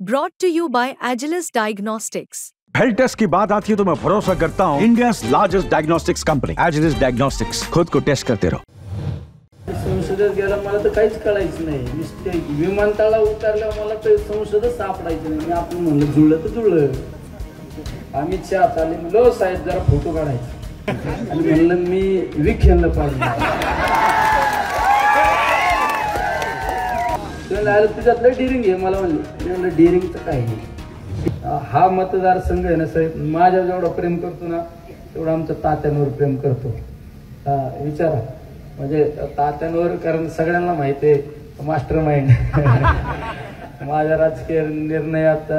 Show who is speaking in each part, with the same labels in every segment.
Speaker 1: Brought to you by Agilus Diagnostics.
Speaker 2: Health test की बात आती है तो मैं भरोसा करता हूँ India largest diagnostics company Agilus diagnostics. खुद को टेस्ट करते रहो।
Speaker 3: संसदेत गेला मला तर काहीच कळायचं नाही। नुसते विमानतळाला उतरल्यावर मला तर संसदच सापडायचं नाही। मी आपण म्हणलं जुळलं तर जुळलं। अमित शहा चाले म्हणलो साहेब जरा फोटो काढायचा आणि म्हणलं मी विखेंना पाडलं। त्याला तुझ्यातलं डिरिंग आहे मला म्हणलं डिरिंगचं काही नाही। हा मतदारसंघ आहे ना साहेब माझ्या जेवढा प्रेम करतो ना तेवढा आमच्या तात्यांवर प्रेम करतो। विचारा म्हणजे तात्यांवर, कारण सगळ्यांना माहिती आहे मास्टर माइंड माझ्या राजकीय निर्णयात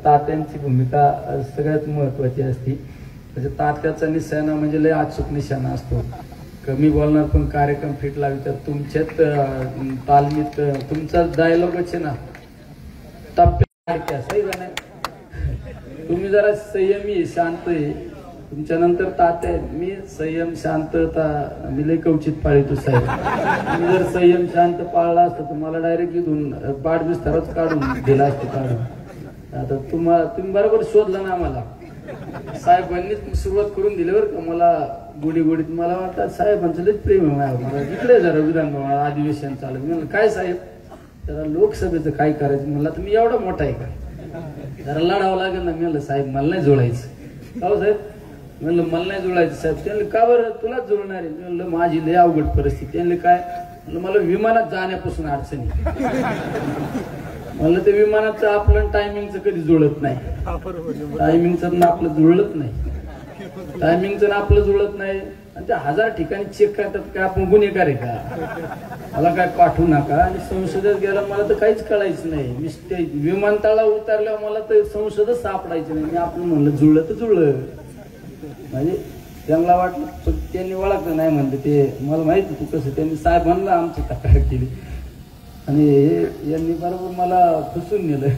Speaker 3: तात्यांची भूमिका सगळ्यात महत्वाची असते। म्हणजे तात्याचा निशाणा म्हणजे लय अचूक निशाणा असतो। कमी बोलणार पण कार्यक्रम फिट लावतात। तुमच्यात तालमीत तुमचा डायलॉगच आहे ना टप्प्या सही का नाही। तुम्ही जरा संयमी शांत आहे, तुमच्या नंतर तात्या मी संयम शांतता मी लय कवचित पाळतो साहेब। मी जर संयम शांत पाळला असतं तर मला डायरेक्ट इथून बाडबिस्तरच काढून दिला असतं काढून। आता तुम्ही बरोबर शोधलं ना आम्हाला साहेबांनीच सुरुवात करून दिली बरं का। मला गोडी गोडीत मला वाटतं साहेबांचं लयच प्रेम आहे मला। इकडे जरा विधान अधिवेशन चालू म्हणलं काय साहेब जरा लोकसभेचं काय करायचं म्हणलं तुम्ही एवढा मोठा आहे का जरा लढावं लागेल ना। मी म्हणलं साहेब मला नाही जुळायचं। हो साहेब म्हणलं मला नाही जुळायचं साहेब। त्यांनी का बरं तुलाच जुळणार आहे? म्हणलं माझी लय अवघड परिस्थिती। त्यांनी काय म्हणलं मला विमानात जाण्यापासून अडचणी म्हणलं ते विमानाचं आपलं टायमिंगचं कधी जुळत नाही। टायमिंगचं ना आपलं जुळत नाही, टायमिंगचं आपलं जुळत नाही आणि ते 1000 ठिकाणी चेक करतात काय आपण गुन्हेगार आहे का? मला काय पाठवू नका। आणि संसदेत गेला मला तर काहीच कळायचं नाही। नुसते विमानतळाला उतरल्यावर मला तर संसदच सापडायचं नाही। मी आपण म्हणलं जुळलं तर जुळलं। म्हणजे त्यांना वाटलं त्यांनी ओळखलं नाही म्हणलं ते मला माहिती तू कसं। त्यांनी साहेबांना आमची तक्रार केली आणि यांनी बरोबर मला फसवून नेलं।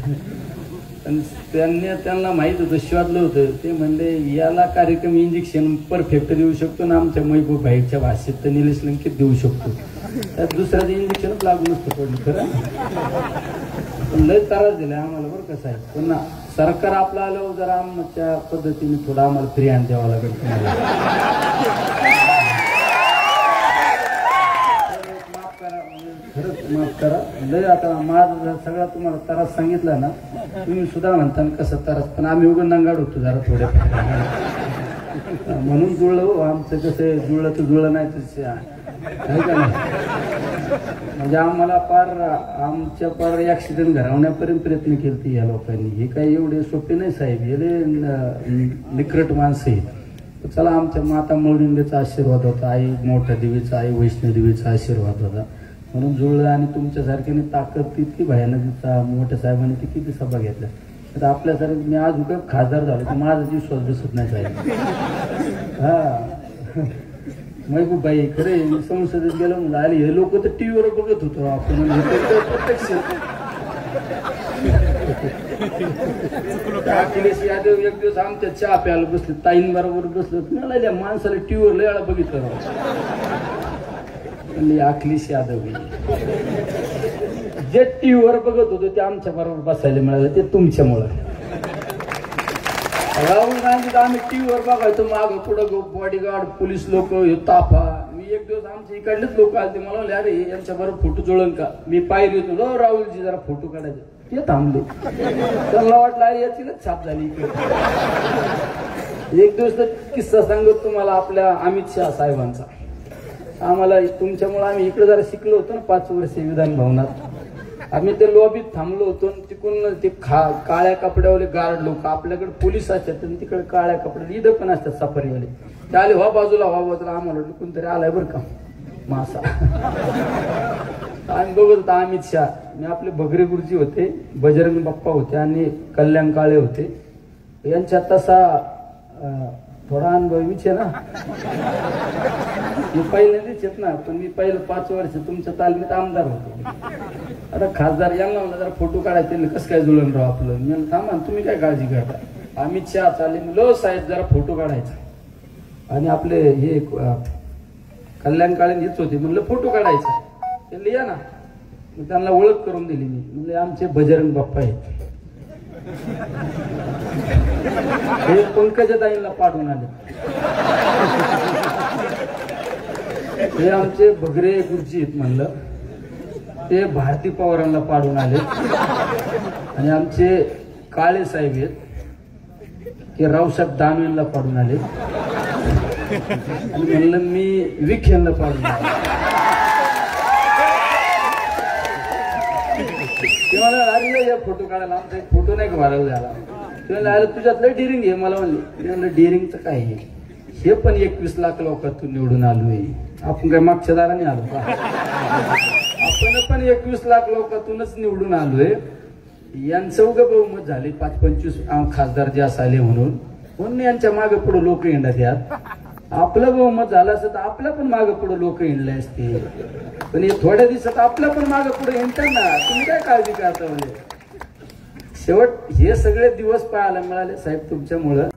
Speaker 3: त्यांना माहित होतं शोधलं होतं। ते म्हणले याला कार्यक्रम इंजेक्शन परफेक्ट देऊ शकतो ना आमच्या महबूब भाईच्या भाषेत तर निलेश लंकेत देऊ शकतो। त्यात दुसऱ्याचं इंजेक्शनच लागू नसतं पडलं खरं। लय त्रास दिलाय आम्हाला बरं का साहेब। पण सरकार आपलं आलं जरा आमच्या पद्धतीने थोडा आम्हाला फ्री हँड द्यावा लागेल। खरंच माफ करा लय। आता माझा सगळा तुम्हाला त्रास सांगितला ना तुम्ही सुद्धा म्हणता कसं त्रास, पण आम्ही उघड नंगाड होतो जरा थोड्या म्हणून जुळलं। आमचं कसं जुळलं तर जुळलं नाही तसे आहे का नाही। म्हणजे आम्हाला आमच्या पार ऍक्सिडेंट घडवण्यापर्यंत प्रयत्न केले या लोकांनी। हे काही एवढे सोपे नाही साहेब, हे निकट माणसं आहेत। चला आमच्या माता मौलिंगेचा आशीर्वाद होता, आई मोठ्या देवीचा, आई वैष्णोदेवीचा आशीर्वाद होता म्हणून जुळलं। आणि तुमच्यासारख्याने ताकद तितकी भयानक मोठ्या साहेबांनी ती किती सभा घेतल्या। तर आपल्यासारखं मी आज उगा खासदार झालो तर माझा जीव स्वस्त दिसत नाही साहेब। हा महबूब भाई खरे संसदेत गेलो म्हणलं आले हे लोक तर टीव्हीवर बघत होतो आपण प्रत्यक्ष। अखिलेश यादव एक दिवस आमच्या चहा प्यायला बसले ताईंबरोबर बसलो मला माणसाला टीव्हीवर लय वेळा बघितलं म्हणले अखिलेश यादव जे टीव्हीवर बघत होतो ते आमच्या बरोबर बसायला मिळालं ते तुमच्यामुळं। राहुल गांधी आम्ही टीव्हीवर बघायचो माग पुढं बॉडीगार्ड पोलीस लोक ताफा। मी एक दिवस आमच्या इकडलेच लोक आले मला म्हणले अरे यांच्या बरोबर फोटो जुळन का? मी पाहिली होतो राहुलजी जरा फोटो काढायचे ते थांबले। त्यांना वाटलं अरे याचीच छाप झाली इकडे। एक दिवस तर किस्सा सांगतो तुम्हाला आपल्या अमित शहा साहेबांचा। आम्हाला तुमच्यामुळे आम्ही इकडे जरा शिकलो होतो ना 5 वर्ष विधान भवनात। आम्ही ते लॉबीत थांबलो होतो तिकडून ते काळ्या कपड्यावाले गार्ड लोक आपल्याकडे पोलीस असतात आणि तिकडे काळ्या कपड्यात इथं पण असतात सफारीवाले ते आले व्हा बाजूला आम्हाला कोणतरी आलाय बरं का मासा। आम्ही बघत होतो अमित शहा, मी आपले भगरे गुरुजी होते, बजरंग बाप्पा होते आणि कल्याण काळे होते। यांच्यात तसा थोडा अनुभवीच आहे ना। मी पहिल्यांदाच येत ना, पण मी पहिलं 5 वर्ष तुमच्या तालमीत आमदार होतो। आता खासदार यांना म्हणलं जरा फोटो काढायचे कसं काय जुळण राव आपलं। मी म्हणलं थांबा तुम्ही काय काळजी करता। अमित शहा चाले म्हणलो साहेब जरा फोटो काढायचा आणि आपले हे कल्याण काळे हेच होते म्हणलं फोटो काढायचा त्यांनी या ना। त्यांना ओळख करून दिली मी, म्हणजे आमचे बजरंग बाप्पा आहेत हे पंकजाताईंना पाडून आले. हे आमचे भगरे गुरुजी आहेत म्हणलं, ते भारती पवारांना पाडून आले. आणि आमचे काळे साहेब आहेत ते रावसाहेब दानवेंना पाडून आले. आणि म्हणलं मी विखेंना पाडून आले. ते मला अरे या फोटो काढायला, आमचा एक फोटो नाही का व्हायरल झाला. ते म्हणलं तुझ्यातलं डिरिंग आहे. मला म्हणलं डिरिंगचं काय आहे, हे पण 21 लाख लोकांतून निवडून आलोय. आपण काय मागच्या दाराने आलो का? आपण पण 21 लाख लोकांतूनच निवडून आलोय. यांचं उगं बहुमत झाले 5-25 खासदार जे असाले म्हणून यांच्या मागे पुढे लोक हिंडत यात. आपलं बहुमत झालं असतं तर आपल्या पण मागे पुढे लोक हिंडले असते. पण हे थोड्या दिवसात आपल्या पण मागे पुढे हिंडतात ना. तुम्ही काय काळजी करता? म्हणजे शेवट हे सगळे दिवस पाहायला मिळाले साहेब तुमच्यामुळं.